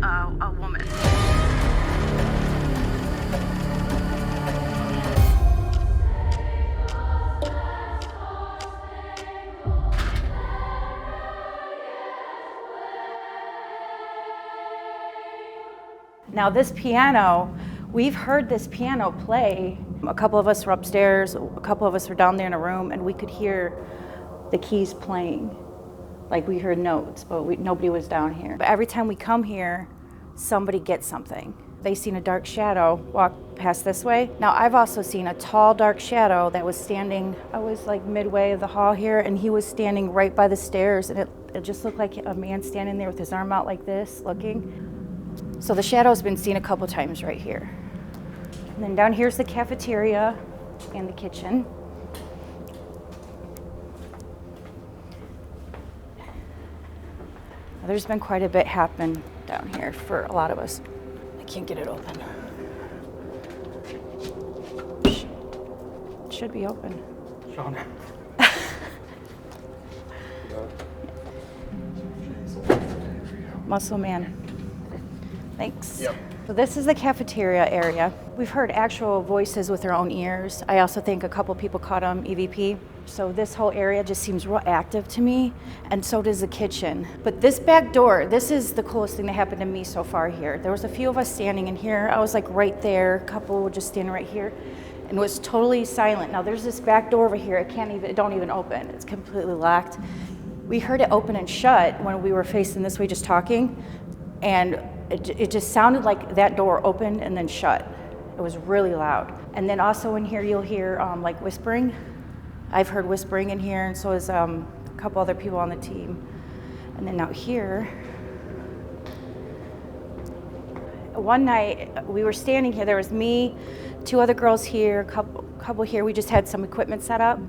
a woman. Now this piano, we've heard this piano play. A couple of us were upstairs, a couple of us were down there in a room, and we could hear the keys playing. Like we heard notes, but nobody was down here. But every time we come here, somebody gets something. They seen a dark shadow walk past this way. Now I've also seen a tall dark shadow that was standing, I was like midway of the hall here, and he was standing right by the stairs, and it just looked like a man standing there with his arm out like this, looking. So the shadow's been seen a couple times right here. And then down here's the cafeteria and the kitchen. There's been quite a bit happen down here for a lot of us. I can't get it open. It should be open. Sean. Muscle man. Thanks. Yep. So this is the cafeteria area. We've heard actual voices with our own ears. I also think a couple people caught them EVP. So this whole area just seems real active to me, and so does the kitchen. But this back door, this is the coolest thing that happened to me so far here. There was a few of us standing in here. I was like right there. A couple were just standing right here, and it was totally silent. Now there's this back door over here. It don't even open. It's completely locked. We heard it open and shut when we were facing this way just talking, and it just sounded like that door opened and then shut. It was really loud. And then also in here you'll hear like whispering. I've heard whispering in here, and so has a couple other people on the team. And then out here, one night we were standing here, there was me, two other girls here, a couple here, we just had some equipment set up.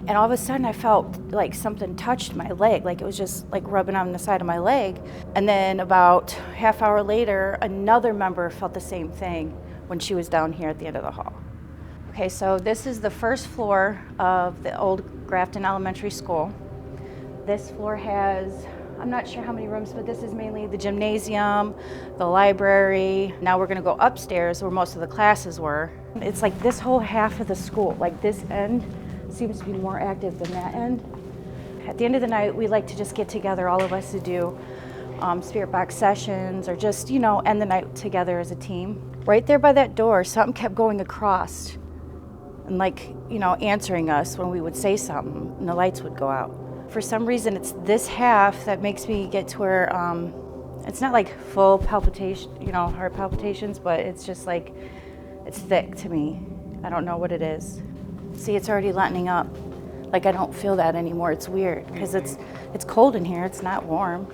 And all of a sudden I felt like something touched my leg, like it was just like rubbing on the side of my leg. And then about half hour later, another member felt the same thing when she was down here at the end of the hall. Okay, so this is the first floor of the old Grafton Elementary School. This floor has, I'm not sure how many rooms, but this is mainly the gymnasium, the library. Now we're gonna go upstairs where most of the classes were. It's like this whole half of the school, like this end, seems to be more active than that end. At the end of the night, we like to just get together, all of us, to do spirit box sessions or just, end the night together as a team. Right there by that door, something kept going across and answering us when we would say something, and the lights would go out. For some reason, it's this half that makes me get to where it's not like full palpitation, heart palpitations, but it's just like, it's thick to me. I don't know what it is. See, it's already lightening up. Like I don't feel that anymore. It's weird because it's cold in here. It's not warm.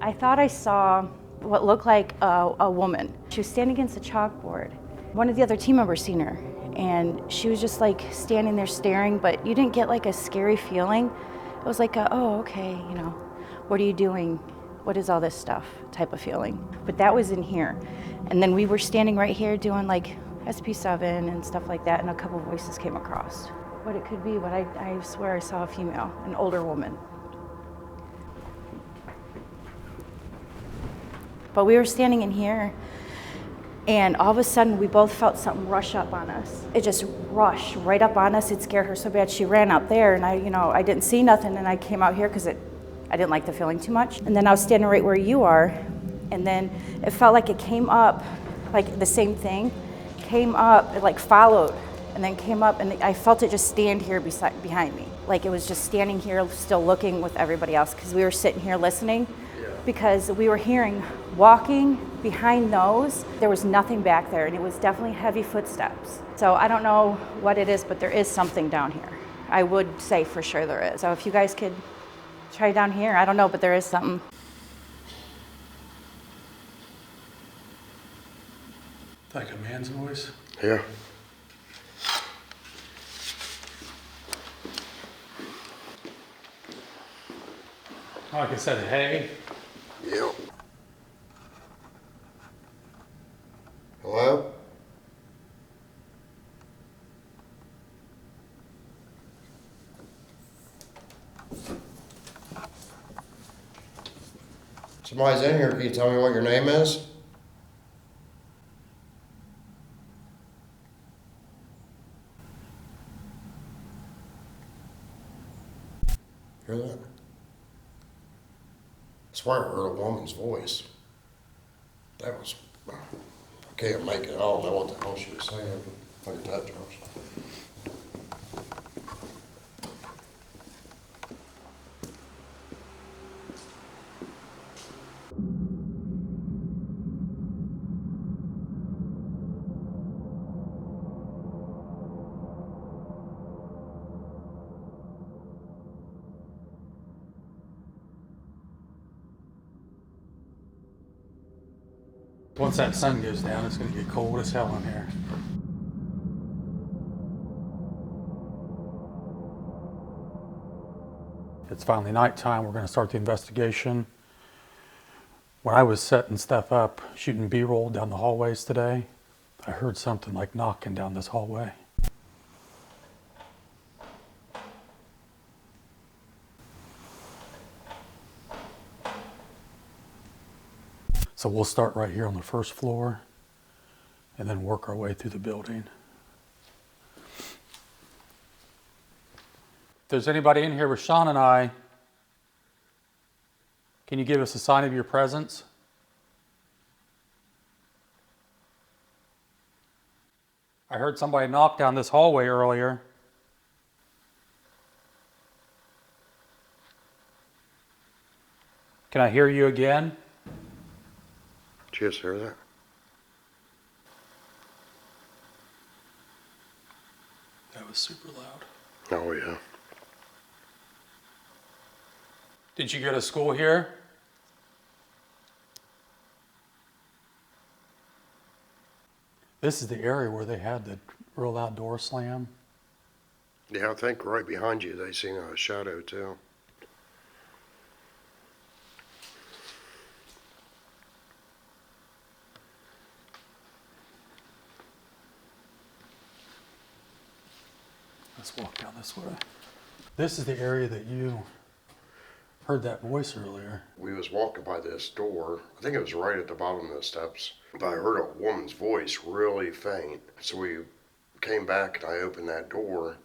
I thought I saw what looked like a woman. She was standing against a chalkboard. One of the other team members seen her, and she was just like standing there staring, but you didn't get like a scary feeling. It was like oh, okay, what are you doing? What is all this stuff type of feeling. But that was in here. And then we were standing right here doing like SP7 and stuff like that, and a couple voices came across. What it could be, but I swear I saw a female, an older woman. But we were standing in here, and all of a sudden we both felt something rush up on us. It just rushed right up on us. It scared her so bad she ran out there, and I didn't see nothing, and I came out here because I didn't like the feeling too much. And then I was standing right where you are, and then it felt like it came up, like the same thing, came up, it like followed, and then came up, and I felt it just stand here behind me. Like it was just standing here still looking with everybody else, because we were sitting here listening, because we were hearing walking behind those. There was nothing back there, and it was definitely heavy footsteps. So I don't know what it is, but there is something down here. I would say for sure there is. So if you guys could try down here, I don't know, but there is something. Like a man's voice? Yeah. Like I said, hey. Yep. Hello? Somebody's in here. Can you tell me what your name is? Hear that? I swear I heard a woman's voice. That was, I can't make it. I don't know what the hell she was saying. Look at that, Josh. Once that sun goes down, it's gonna get cold as hell in here. It's finally nighttime. We're gonna start the investigation. When I was setting stuff up, shooting B-roll down the hallways today, I heard something like knocking down this hallway. So we'll start right here on the first floor and then work our way through the building. If there's anybody in here with Sean and I, can you give us a sign of your presence? I heard somebody knock down this hallway earlier. Can I hear you again? Did you just hear that? That was super loud. Oh, yeah. Did you go to school here? This is the area where they had the real loud door slam. Yeah, I think right behind you they seen a shadow too. Let's walk down this way. This is the area that you heard that voice earlier. We was walking by this door. I think it was right at the bottom of the steps. But I heard a woman's voice really faint. So we came back and I opened that door.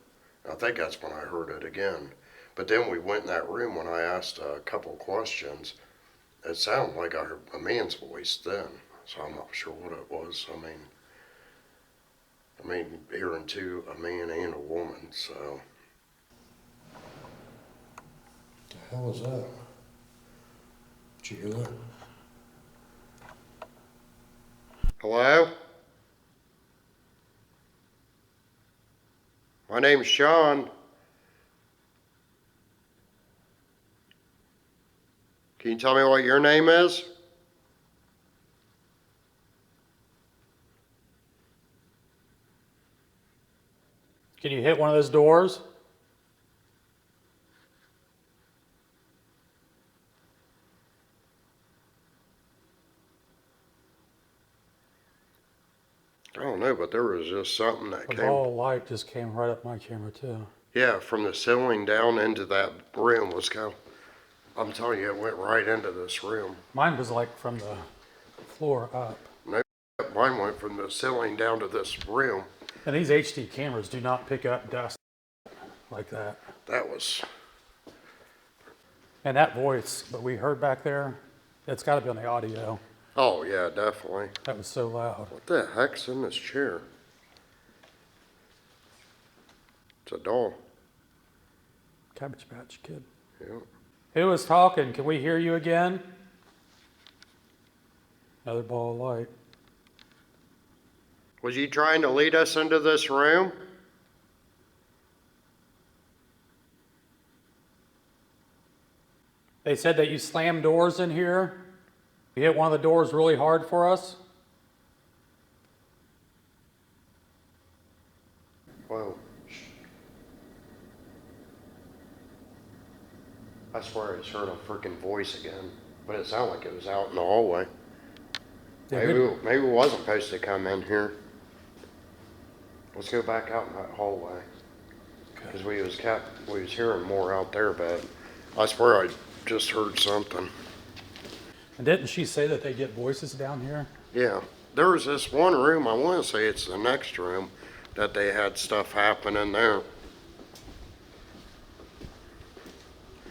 I think that's when I heard it again. But then we went in that room when I asked a couple questions. It sounded like I heard a man's voice then. So I'm not sure what it was. I mean, hearing a man and a woman, so. What the hell is that? Did you hear that? Hello? My name's Sean. Can you tell me what your name is? Can you hit one of those doors? I don't know, but there was just something that The came. ball of light just came right up my camera too. Yeah, from the ceiling down into that room was kind of, I'm telling you, it went right into this room. Mine was like from the floor up. No, mine went from the ceiling down to this room. And these HD cameras do not pick up dust like that. That was, And that voice that we heard back there, it's got to be on the audio. oh yeah, definitely. That was so loud. What the heck's in this chair? It's a doll. Cabbage Patch Kid. Yeah. Who was talking? Can we hear you again? Another ball of light. Was you trying to lead us into this room? They said that you slammed doors in here. You hit one of the doors really hard for us. Whoa. I swear I just heard a freaking voice again, but it sounded like it was out in the hallway. Yeah, Maybe we wasn't supposed to come in here. Let's go back out in that hallway. Because we was hearing more out there, but I swear I just heard something. And didn't she say that they get voices down here? Yeah, there was this one room, I want to say it's the next room, that they had stuff happening there.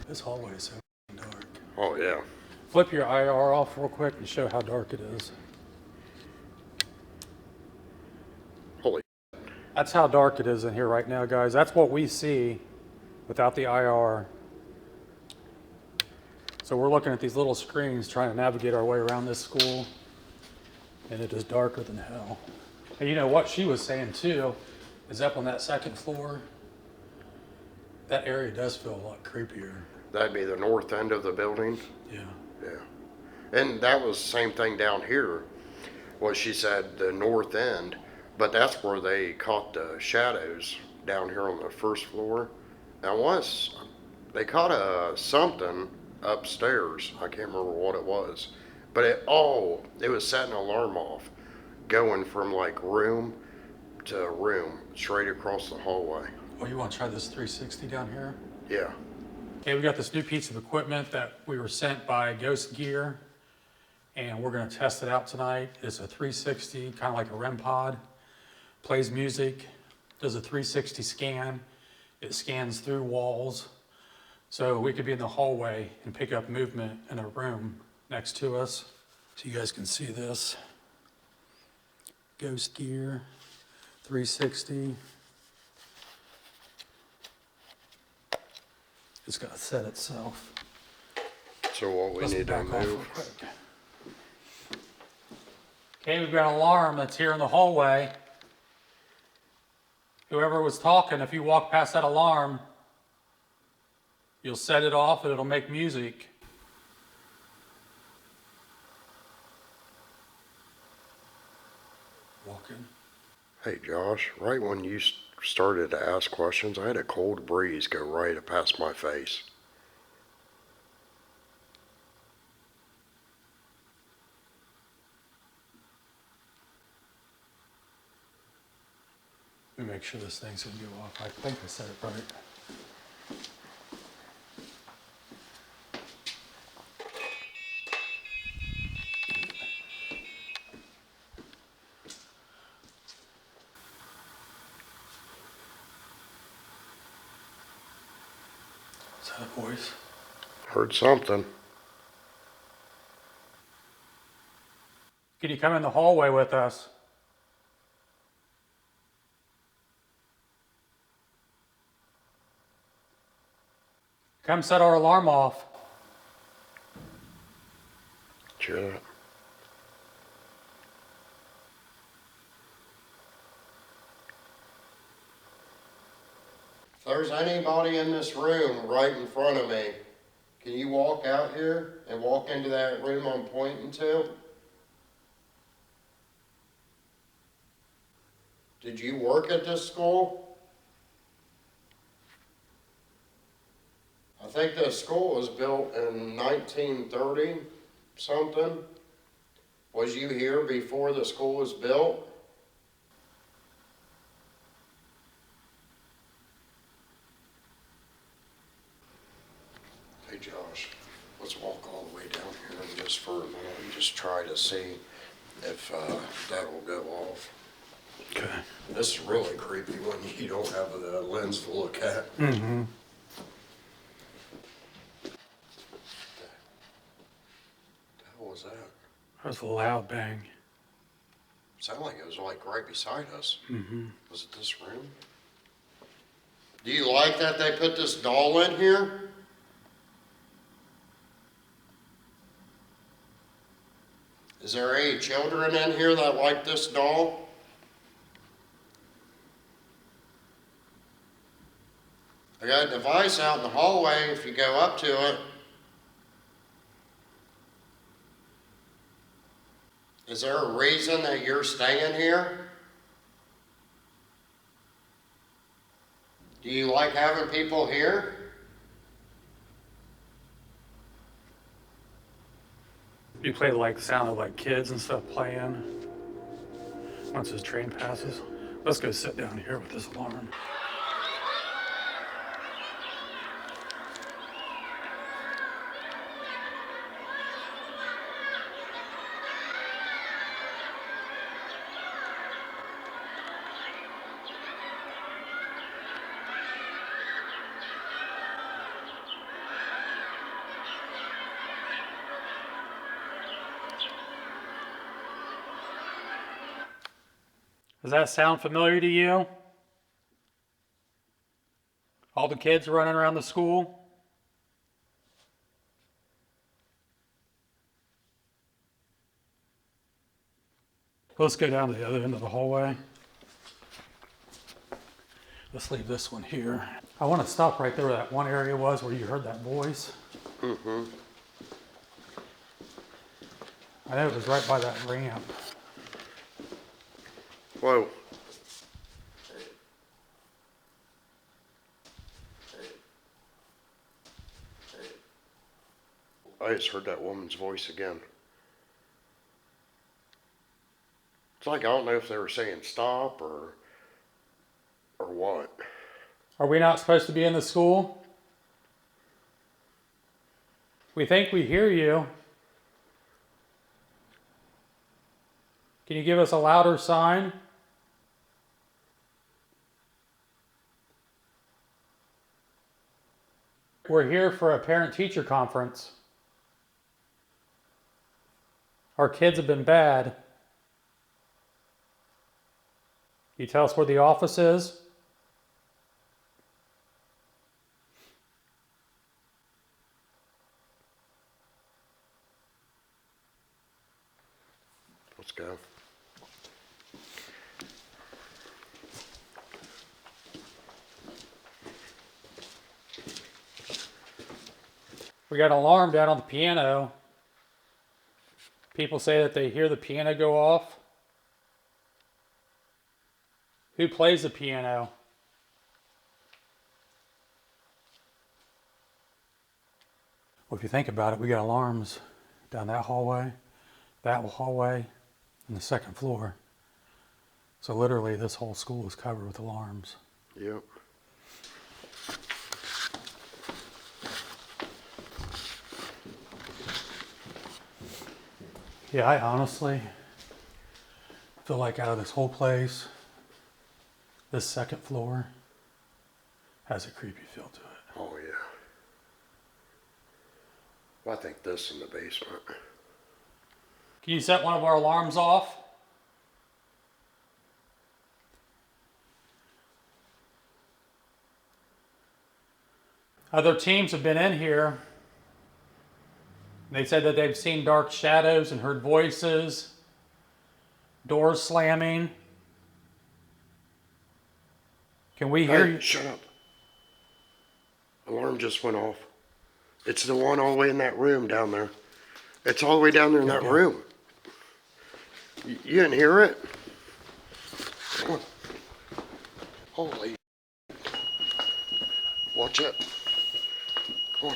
This hallway is so dark. Oh, yeah. Flip your IR off real quick and show how dark it is. Holy, That's how dark it is in here right now, guys. That's what we see without the IR. So we're looking at these little screens trying to navigate our way around this school, and it is darker than hell. And you know what she was saying too is up on that second floor, that area does feel a lot creepier. that'd be the north end of the building. Yeah. Yeah. And that was the same thing down here. What she said, the north end, but that's where they caught the shadows down here on the first floor. Now once they caught something upstairs. I can't remember what it was, but it was setting an alarm off, going from like room to room straight across the hallway. Oh, you want to try this 360 down here? Yeah. Okay, we got this new piece of equipment that we were sent by Ghost Gear, and we're going to test it out tonight. It's a 360, kind of like a REM pod. Plays music, does a 360 scan. It scans through walls. So we could be in the hallway and pick up movement in a room next to us. So you guys can see this. Ghost Gear, 360. It's got to set itself. So what we Let's need to back off real move. quick. Okay, we've got an alarm that's here in the hallway. Whoever was talking, if you walk past that alarm, you'll set it off and it'll make music. Walking. Hey Josh, right when you started to ask questions, I had a cold breeze go right past my face. Let me make sure this thing's gonna go off. I think I said it right. Is that a voice? Heard something. Can you come in the hallway with us? Come set our alarm off. Shut up. If there's anybody in this room right in front of me, can you walk out here and walk into that room I'm pointing to? Did you work at this school? I think this school was built in 1930 something. Was you here before the school was built? Hey Josh, let's walk all the way down here and just for a minute and just try to see if that will go off. Okay. This is really creepy when you don't have the lens to look at. Mm-hmm. What was that? That was a loud bang. Sounded like it was like right beside us. Mm-hmm. Was it this room? Do you like that they put this doll in here? Is there any children in here that like this doll? I got a device out in the hallway if you go up to it. Is there a reason that you're staying here? Do you like having people here? You play like the sound of like kids and stuff playing once this train passes. Let's go sit down here with this alarm. Does that sound familiar to you? All the kids running around the school? Let's go down to the other end of the hallway. Let's leave this one here. I want to stop right there where that one area was where you heard that voice. Mm-hmm. I know it was right by that ramp. Whoa. I just heard that woman's voice again. It's like, I don't know if they were saying stop or what. Are we not supposed to be in the school? We think we hear you. Can you give us a louder sign? We're here for a parent-teacher conference. Our kids have been bad. Can you tell us where the office is? Let's go. We got an alarm down on the piano. People say that they hear the piano go off. Who plays the piano? Well, if you think about it, we got alarms down that hallway, and the second floor. So literally this whole school is covered with alarms. Yep. Yeah, I honestly feel like out of this whole place, this second floor has a creepy feel to it. Oh, yeah. Well, I think this in the basement. Can you set one of our alarms off? Other teams have been in here. They said that they've seen dark shadows and heard voices, doors slamming. Can we hear Hey, you? shut up. Alarm just went off. It's the one all the way in that room down there. It's all the way down there in that room. You didn't hear it? Come on. Holy. Watch it. Come on.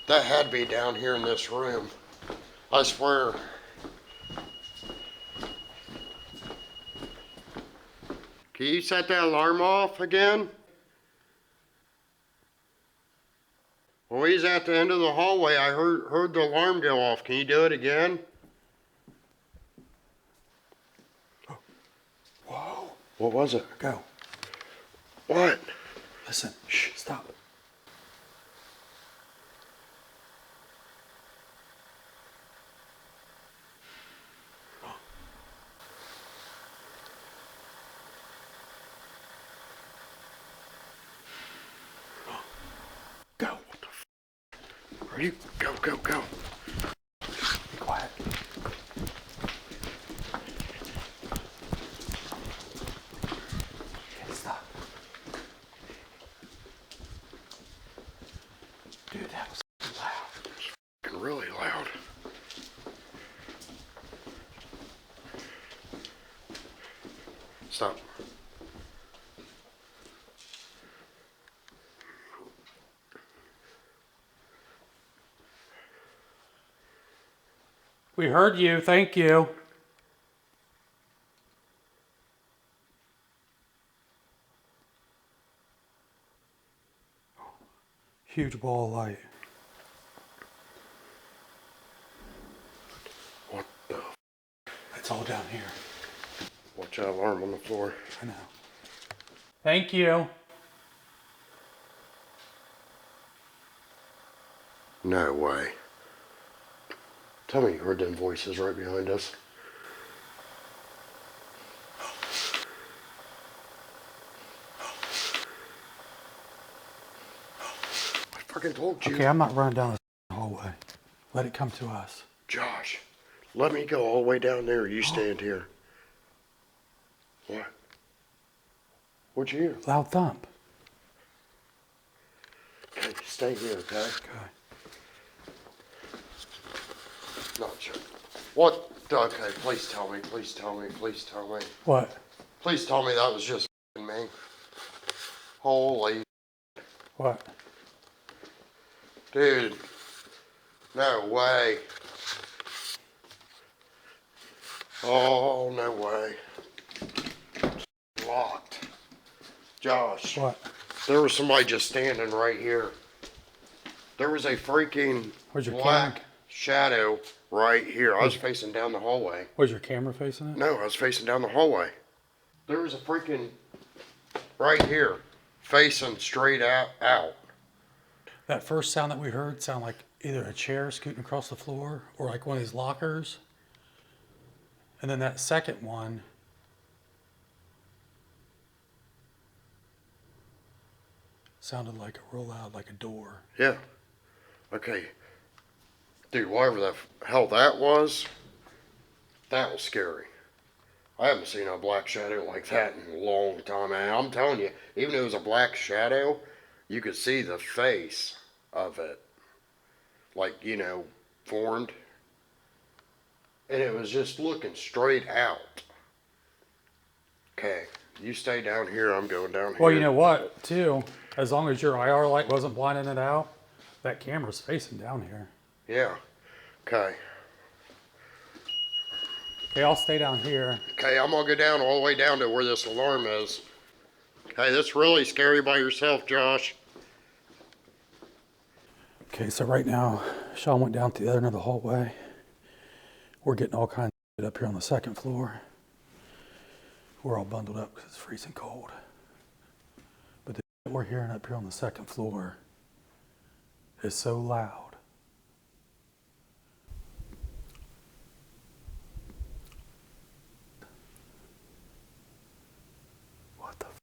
That had to be down here in this room. I swear. Can you set that alarm off again? Well, he's at the end of the hallway. I heard the alarm go off. Can you do it again? Whoa. What was it? Go. What? Listen. Shh. Stop. Go. What the f? Are you? Go, go, go. Be quiet. Okay, stop. Dude, that was loud. Really loud. Stop. We heard you. Thank you. Huge ball of light. What the? It's all down here. Watch that alarm on the floor. I know. Thank you. No way. Tell me you heard them voices right behind us. I fucking told you. Okay, I'm not running down the hallway. Let it come to us. Josh, let me go all the way down there. You stand here. What? What'd you hear? Loud thump. Okay, stay here, okay? Okay. Not sure. What? Okay, please tell me. Please tell me. Please tell me. What? Please tell me that was just me. Holy. What? Dude. No way. Oh, no way. Locked. Josh. What? There was somebody just standing right here. There was a freaking Where's your black camera? shadow right here. I was facing down the hallway. Was your camera facing it? No, I was facing down the hallway. There was a freaking right here, facing straight out. That first sound that we heard sounded like either a chair scooting across the floor or like one of these lockers. And then that second one sounded like a real loud, like a door. Yeah. Okay. Dude, whatever the hell that was scary. I haven't seen a black shadow like that in a long time. And I'm telling you, even though it was a black shadow, you could see the face of it. Like, formed. And it was just looking straight out. Okay. You stay down here, I'm going down here. Well, you know what, too? As long as your IR light wasn't blinding it out, that camera's facing down here. Yeah. Okay. Okay, I'll stay down here. Okay, I'm gonna go down all the way down to where this alarm is. Okay, that's really scary by yourself, Josh. Okay, so right now, Sean went down to the other end of the hallway. We're getting all kinds of shit up here on the second floor. We're all bundled up because it's freezing cold. But the shit we're hearing up here on the second floor is so loud. What the f?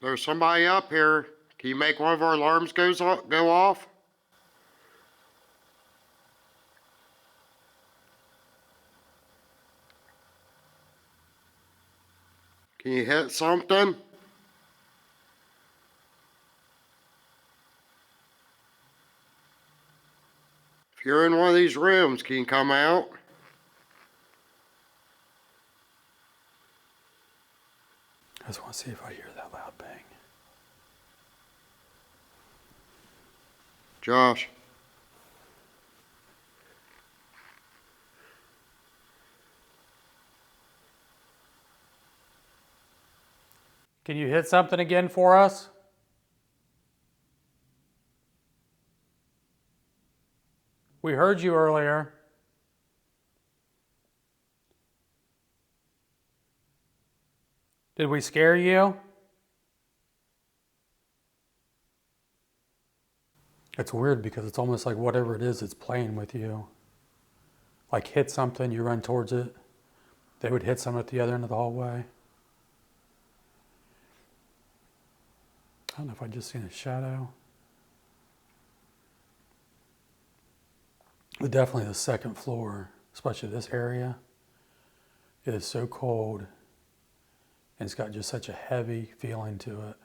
There's somebody up here. Can you make one of our alarms go off? Can you hit something? If you're in one of these rooms, can you come out? I just want to see if I hear that loud bang. Josh. Can you hit something again for us? We heard you earlier. Did we scare you? It's weird because it's almost like whatever it is, it's playing with you. Like hit something, you run towards it. They would hit something at the other end of the hallway. I don't know if I just seen a shadow. But definitely the second floor, especially this area, it is so cold and it's got just such a heavy feeling to it.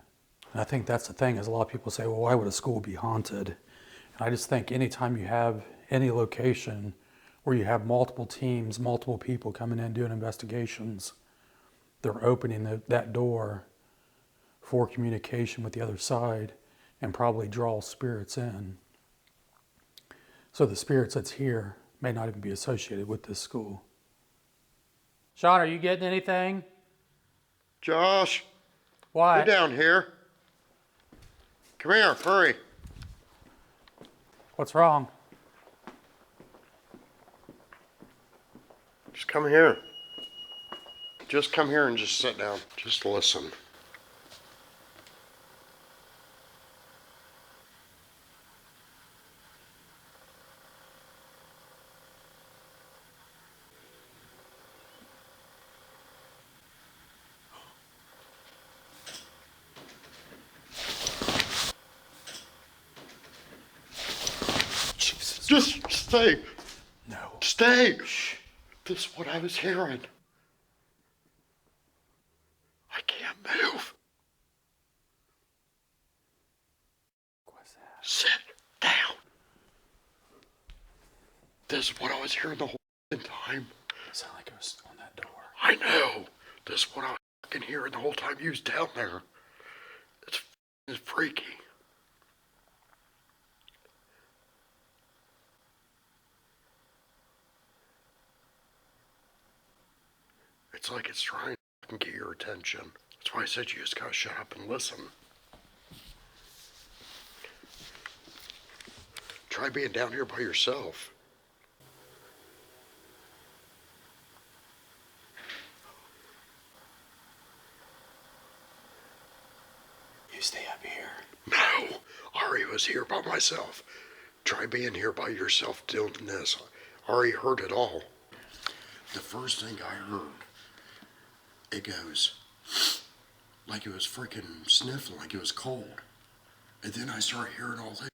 And I think that's the thing, is a lot of people say, well, why would a school be haunted? And I just think anytime you have any location where you have multiple teams, multiple people coming in doing investigations, they're opening that door for communication with the other side and probably draw spirits in. So the spirits that's here may not even be associated with this school. Sean, are you getting anything? Josh. What? You're down here. Come here, hurry. What's wrong? Just come here. Just come here and just sit down. Just listen. Stay. No. Stay. Shh. This is what I was hearing. I can't move. What's that? Sit down. This is what I was hearing the whole time. It sounded like it was on that door. I know. This is what I was fucking hearing the whole time you was down there. It's freaky. It's like it's trying to get your attention. That's why I said you just gotta shut up and listen. Try being down here by yourself. You stay up here. No, Ari was here by myself. Try being here by yourself doing this. Ari heard it all. The first thing I heard, it goes like it was freaking sniffling, like it was cold. And then I start hearing all that.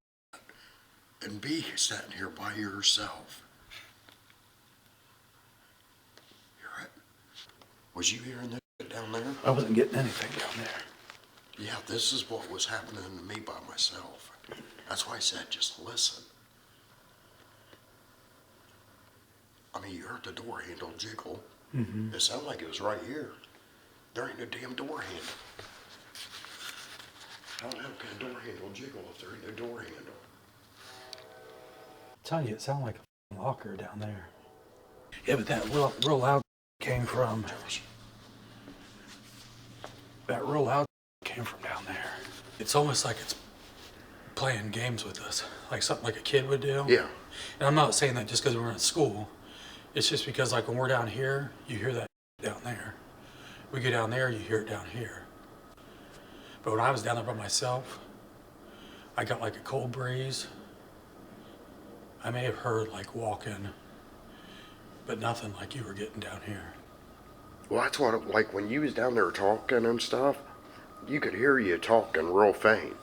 And B sitting here by yourself. Hear it? Was you hearing that down there? I wasn't getting anything down there. Yeah, this is what was happening to me by myself. That's why I said just listen. I mean, you heard the door handle jiggle. Mm-hmm. It sounded like it was right here. There ain't no damn door handle. How the hell can a door handle jiggle if there ain't no door handle? I'm telling you, it sounded like a locker down there. Yeah, but that real loud came from... That real loud came from down there. It's almost like it's playing games with us, like something like a kid would do. Yeah. And I'm not saying that just because we're in school. It's just because like when we're down here, you hear that down there. We go down there, you hear it down here. But when I was down there by myself, I got like a cold breeze. I may have heard like walking, but nothing like you were getting down here. Well, that's what, like when you was down there talking and stuff, you could hear you talking real faint.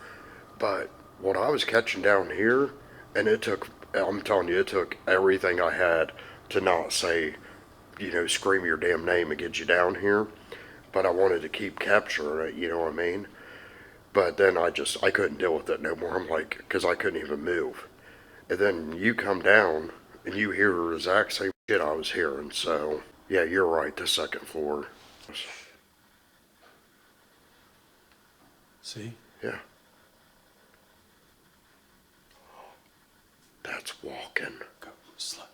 But what I was catching down here, and it took, I'm telling you, it took everything I had to not say, you know, scream your damn name and get you down here. But I wanted to keep capturing it, you know what I mean? But then I couldn't deal with it no more. I'm like, because I couldn't even move. And then you come down and you hear the exact same shit I was hearing. So, yeah, you're right, the second floor. See? Yeah. That's walking. Go slow.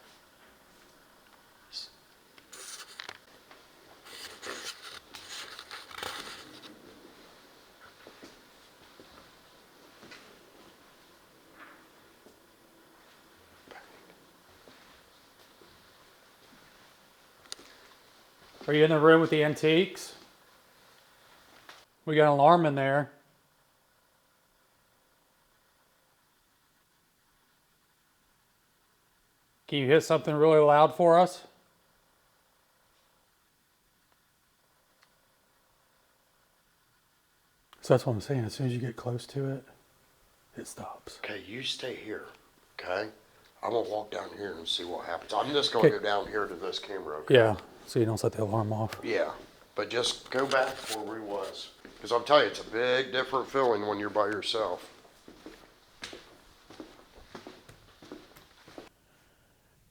Are you in the room with the antiques? We got an alarm in there. Can you hit something really loud for us? So that's what I'm saying. As soon as you get close to it, it stops. Okay, you stay here, okay? I'm gonna walk down here and see what happens. I'm just gonna go down here to this camera, okay? Yeah, so you don't set the alarm off. Yeah, but just go back where we was. Because I'm telling you, it's a big different feeling when you're by yourself.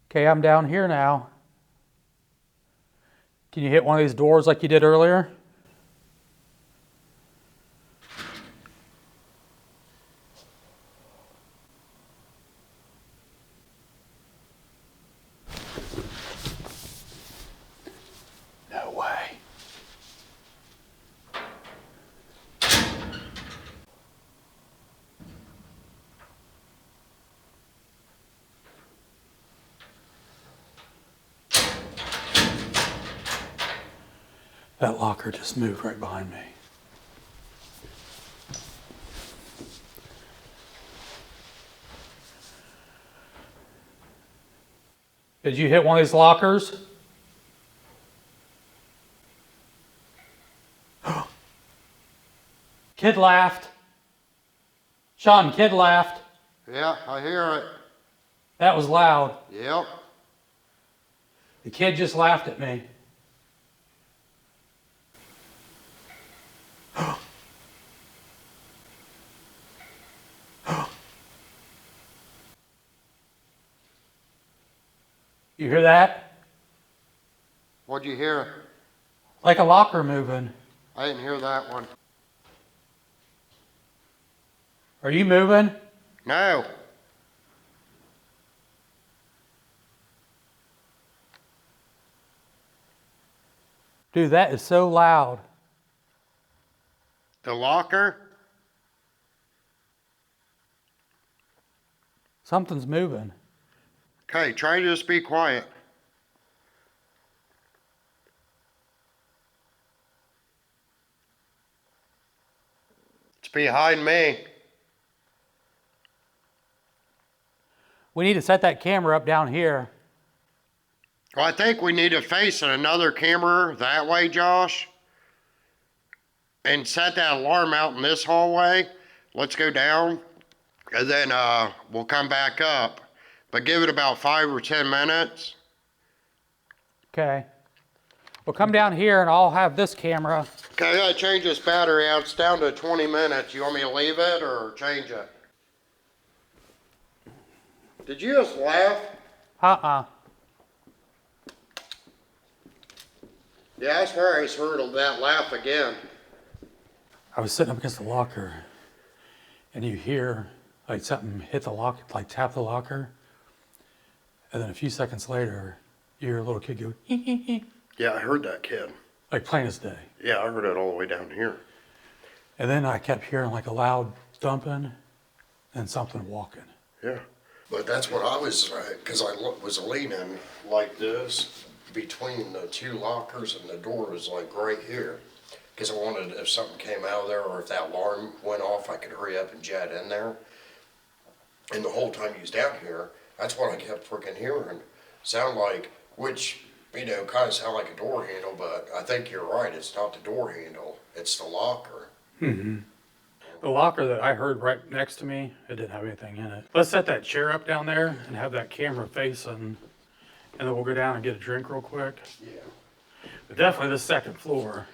Okay, I'm down here now. Can you hit one of these doors like you did earlier? No way. That locker just moved right behind me. Did you hit one of these lockers? Kid laughed. Sean, kid laughed. Yeah, I hear it. That was loud. Yep. The kid just laughed at me. You hear that? What'd you hear? Like a locker moving. I didn't hear that one. Are you moving? No. Dude, that is so loud. The locker? Something's moving. Okay, try to just be quiet. It's behind me. We need to set that camera up down here. Well, I think we need to face another camera that way, Josh. And set that alarm out in this hallway. Let's go down. And then we'll come back up. But give it about 5 or 10 minutes. Okay. We'll come down here and I'll have this camera. Okay, I gotta change this battery out. It's down to 20 minutes. You want me to leave it or change it? Did you just laugh? Uh-uh. Yeah, I swear I just heard that laugh again. I was sitting up against the locker and you hear like something hit the lock, like tap the locker. And then a few seconds later, you hear a little kid go, Yeah, I heard that kid. like plain as day. Yeah, I heard it all the way down here. And then I kept hearing like a loud thumping and something walking. Yeah. But that's what I was, because I was leaning like this between the two lockers and the door was like right here. Because I wanted, if something came out of there or if that alarm went off, I could hurry up and jet in there. And the whole time he was down here, that's what I kept freaking hearing. Sound like, which, you know, kind of sound like a door handle, but I think you're right. It's not the door handle. It's the locker. Mm-hmm. The locker that I heard right next to me, it didn't have anything in it. Let's set that chair up down there and have that camera facing, and then we'll go down and get a drink real quick. Yeah. But definitely the second floor.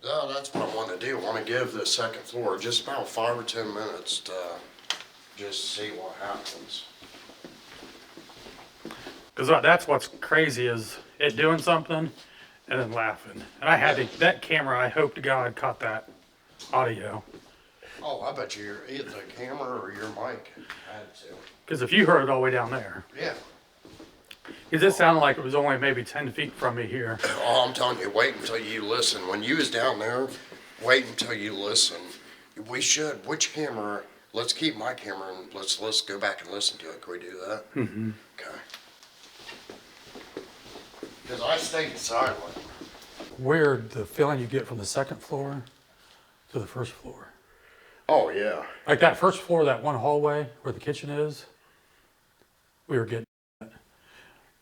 No, that's what I want to do. I want to give the second floor just about 5 or 10 minutes to just see what happens. Because that's what's crazy is it doing something and then laughing. And I had that camera, I hope to God caught that audio. Oh, I bet you either the camera or your mic had to. Because if you heard it all the way down there. Yeah. Because it sounded like it was only maybe 10 feet from me here. Oh, I'm telling you, wait until you listen. When you was down there, wait until you listen. We should. Which camera? Let's keep my camera and let's go back and listen to it. Can we do that? Mm-hmm. Okay. Because I stayed silent. Weird the feeling you get from the second floor to the first floor. Oh, yeah. Like that first floor, that one hallway where the kitchen is, we were getting that.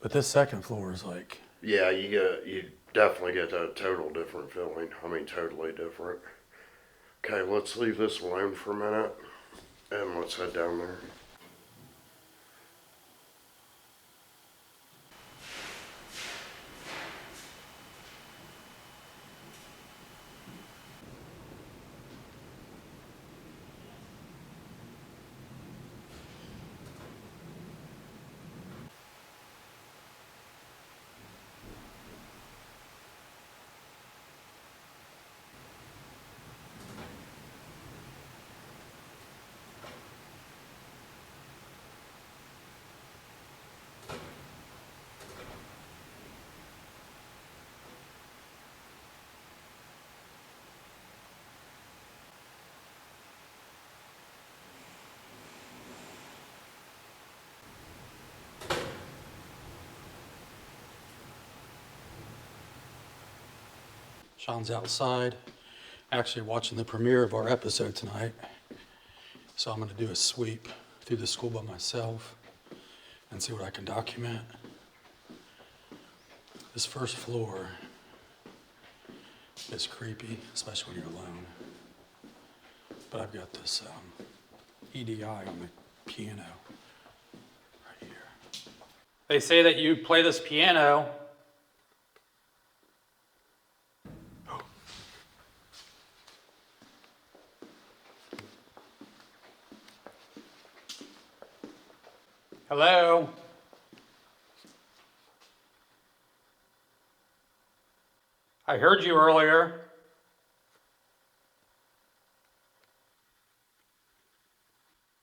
But this second floor is like... Yeah, you definitely get a total different feeling. I mean, totally different. Okay, let's leave this alone for a minute, and let's head down there. Sean's outside, actually watching the premiere of our episode tonight. So I'm going to do a sweep through the school by myself and see what I can document. This first floor is creepy, especially when you're alone. But I've got this EDI on the piano right here. They say that you play this piano. Hello? I heard you earlier.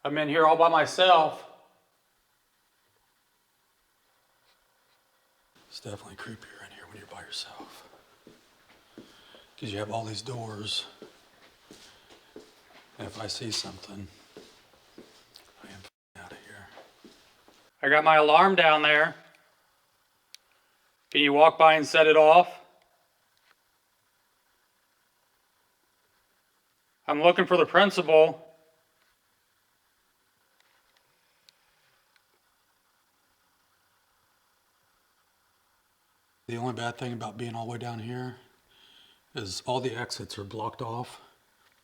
I'm in here all by myself. It's definitely creepier in here when you're by yourself. Because you have all these doors. And if I see something, I am out of here. I got my alarm down there. Can you walk by and set it off? I'm looking for the principal. The only bad thing about being all the way down here is all the exits are blocked off.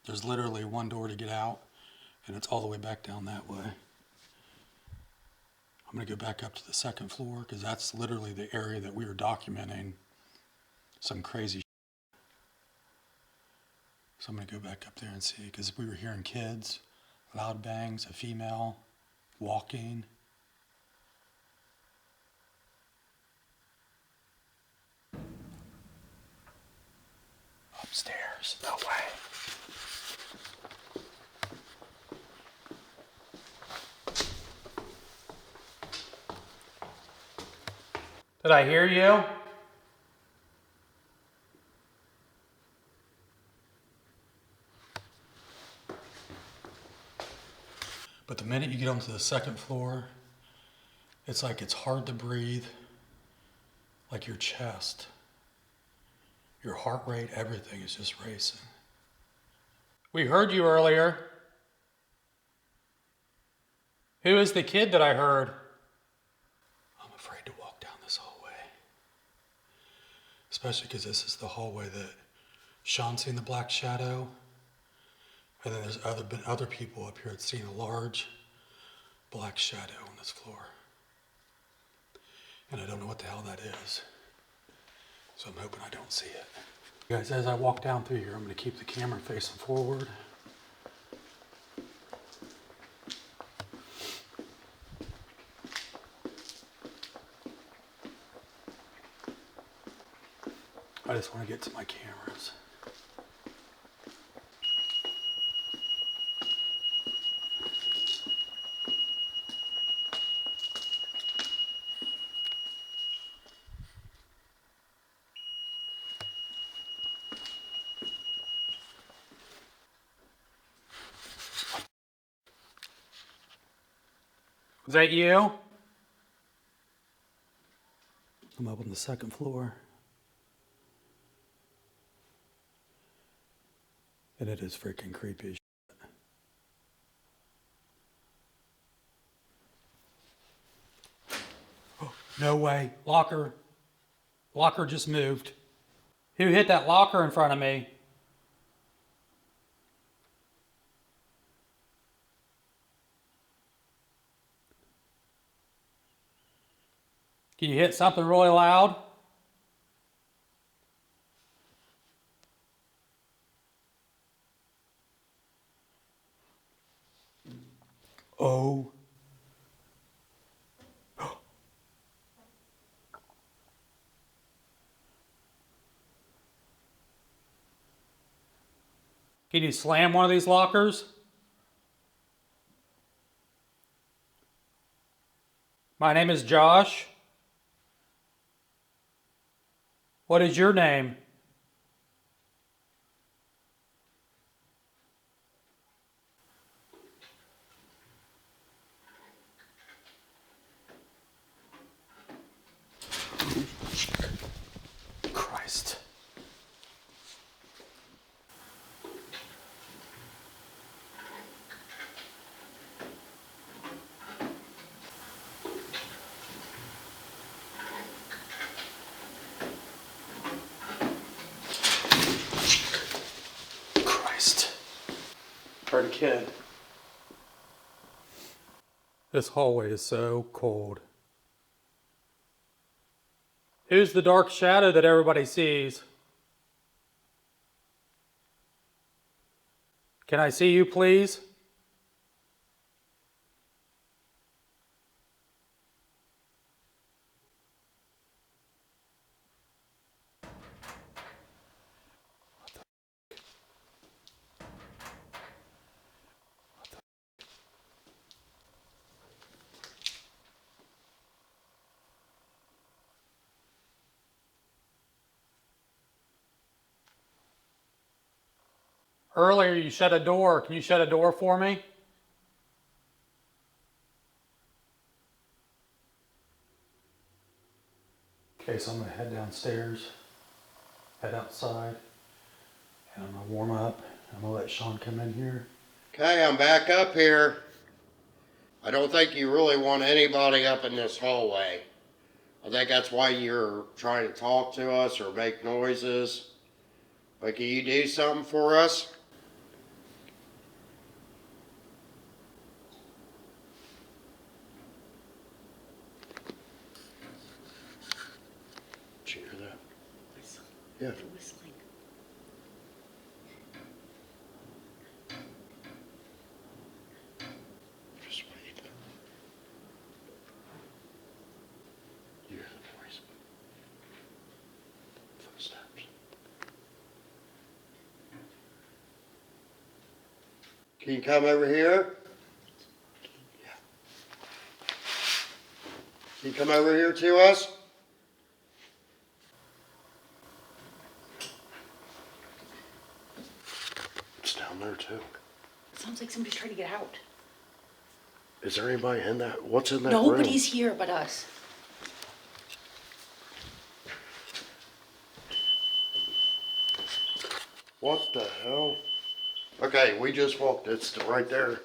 There's literally one door to get out, and it's all the way back down that way. I'm gonna go back up to the second floor because that's literally the area that we were documenting some crazy shit. So I'm gonna go back up there and see, because we were hearing kids, loud bangs, a female walking. Upstairs, no way. Did I hear you? But the minute you get onto the second floor, it's like it's hard to breathe, like your chest, your heart rate, everything is just racing. We heard you earlier. Who is the kid that I heard? I'm afraid to walk down this hallway. Especially because this is the hallway that Sean's seen the black shadow. And then there's been other people up here that's seen a large black shadow on this floor. And I don't know what the hell that is. So I'm hoping I don't see it. Guys, as I walk down through here, I'm going to keep the camera facing forward. I just want to get to my cameras. Is that you? I'm up on the second floor. And it is freaking creepy as shit. Oh, no way. Locker. Locker just moved. Who hit that locker in front of me? Can you hit something really loud? Oh. Can you slam one of these lockers? My name is Josh. What is your name? Christ. Christ. Heard a kid. This hallway is so cold. Who's the dark shadow that everybody sees? Can I see you, please? Earlier you shut a door. Can you shut a door for me? Okay, so I'm gonna head downstairs, head outside, and I'm gonna warm up. I'm gonna let Sean come in here. Okay, I'm back up here. I don't think you really want anybody up in this hallway. I think that's why you're trying to talk to us or make noises. But can you do something for us? Did you hear that? Yeah. Whistling. Just wait. You hear the noise? Footsteps. Can you come over here? Yeah. Can you come over here to us? It's down there too. Sounds like somebody's trying to get out. Is there anybody in that? What's in that room? Nobody's here but us. What the hell? Okay, we just walked. It's right there.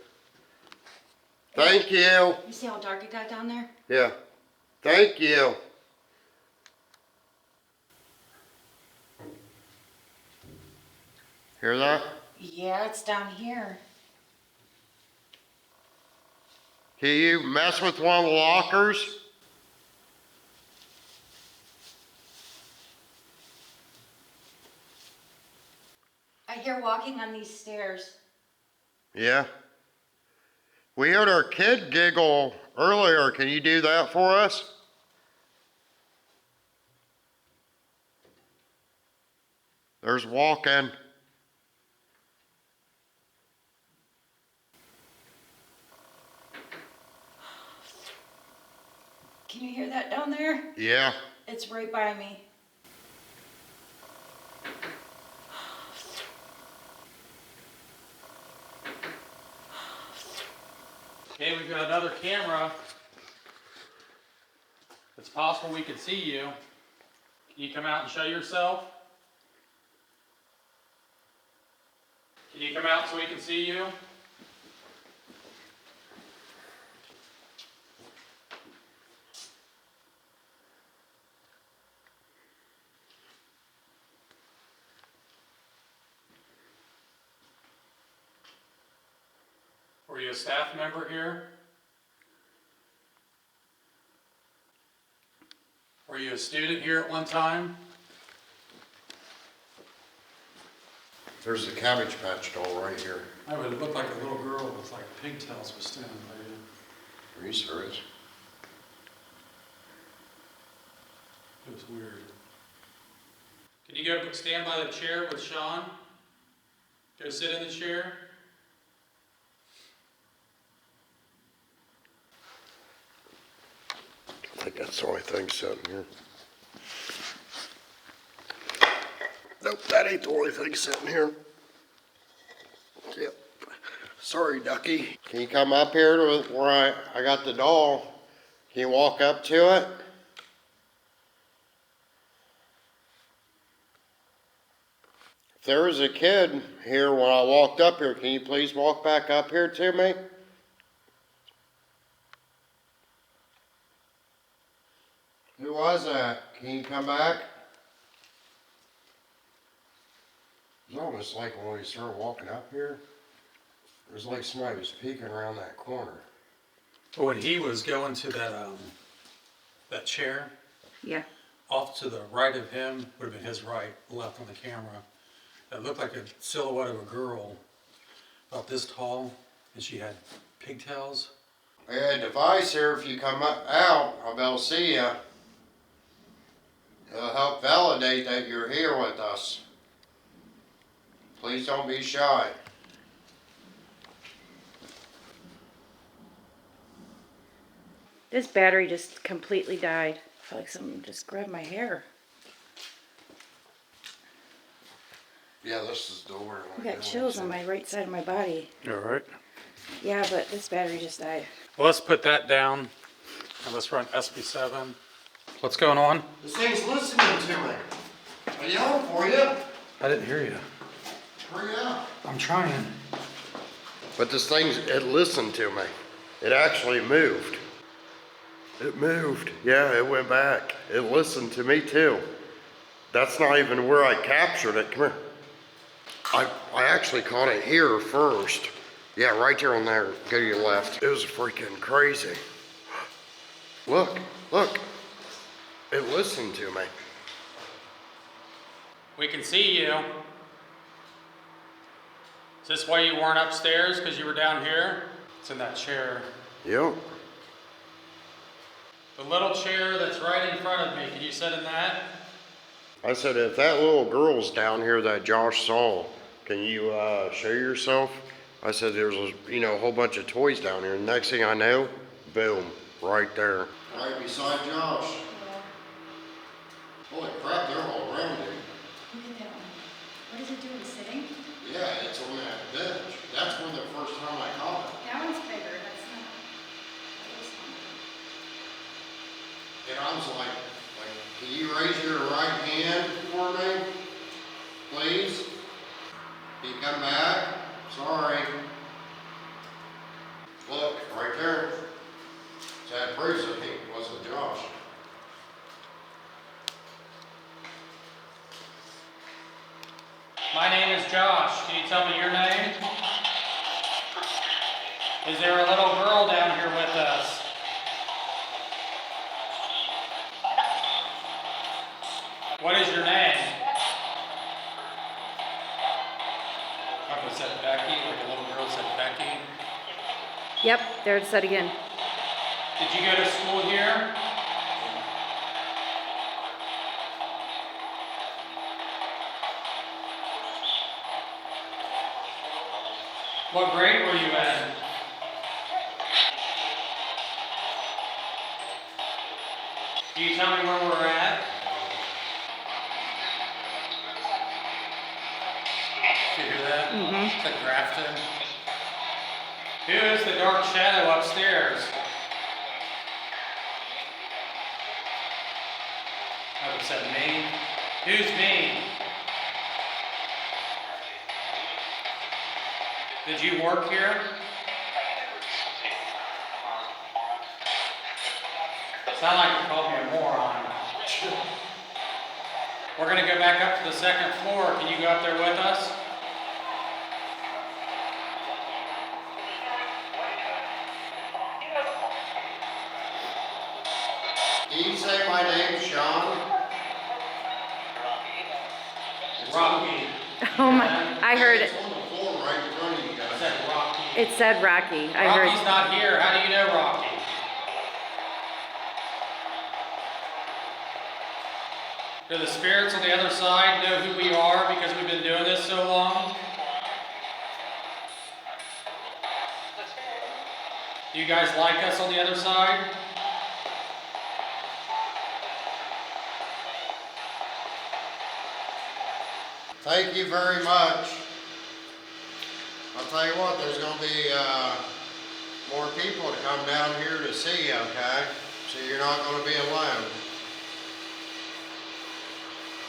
Thank you. You see how dark it got down there? Yeah. Thank you. Hear that? Yeah, it's down here. Can you mess with one of the lockers? I hear walking on these stairs. Yeah. We heard our kid giggle earlier. Can you do that for us? There's walking. Can you hear that down there? Yeah. It's right by me. Okay, we've got another camera. It's possible we could see you. Can you come out and show yourself? Can you come out so we can see you? Were you a staff member here? Were you a student here at one time? There's the Cabbage Patch doll right here. I would look like a little girl with like pigtails was standing there. Are you serious? It was weird. Can you go stand by the chair with Sean? Go sit in the chair. I think that's the only thing sitting here. Nope, that ain't the only thing sitting here. Yep. Sorry, Ducky. Can you come up here to where I got the doll? Can you walk up to it? If there was a kid here when I walked up here, can you please walk back up here to me? Who was that? Can you come back? It was almost like when we started walking up here, it was like somebody was peeking around that corner. But when he was going to that that chair, Yeah. off to the right of him, would have been his right, left on the camera. That looked like a silhouette of a girl, about this tall, and she had pigtails. I got a device here. If you come out, I'll be able to see you. It'll help validate that you're here with us. Please don't be shy. This battery just completely died. I feel like someone just grabbed my hair. Yeah, this is the door. I got chills on my right side of my body. You all right? Yeah, but this battery just died. Well, let's put that down, and let's run SB7. What's going on? This thing's listening to me. I'm yelling for you. I didn't hear you. Hurry up. I'm trying. But this thing's, it listened to me. It actually moved. It moved. Yeah, it went back. It listened to me too. That's not even where I captured it. Come here. I actually caught it here first. Yeah, right there on there. Go to your left. It was freaking crazy. Look, look. It listened to me. We can see you. Is this why you weren't upstairs, because you were down here? It's in that chair. Yep. The little chair that's right in front of me, can you sit in that? I said, if that little girl's down here that Josh saw, can you show yourself? I said, there's a whole bunch of toys down here. Next thing I know, boom, right there. Right beside Josh. Holy crap, they're all around you. Look at that one. What is it doing, sitting? Yeah, it's on that bench. That's when the first time I caught it. That one's bigger, that's not. That was And I was like, can you raise your right hand for me? Please? Can you come back? Sorry. Look, right there. So that proves that it wasn't Josh. My name is Josh. Can you tell me your name? Is there a little girl down here with us? What is your name? I would said Becky, like a little girl said Becky. Yep, there it said again. Did you go to school here? What grade were you in? Can you tell me where we're at? Did you hear that? Mm-hmm. It's like Grafton. Who is the dark shadow upstairs? I would have said me. Who's me? Did you work here? Sound like you called me a moron. We're gonna go back up to the second floor. Can you go up there with us? Can you say my name, Sean? Rocky. Oh my, I heard it. It's on the floor right in front of you I guys. said Rocky. It said Rocky. I heard. Rocky's not here. How do you know Rocky? Do the spirits on the other side know who we are because we've been doing this so long? Do you guys like us on the other side? Thank you very much. I'll tell you what, there's going to be more people to come down here to see you, okay? So you're not going to be alone.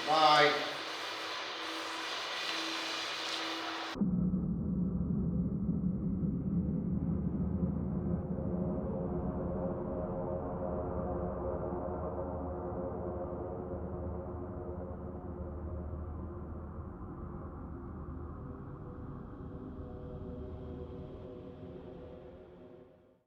Bye.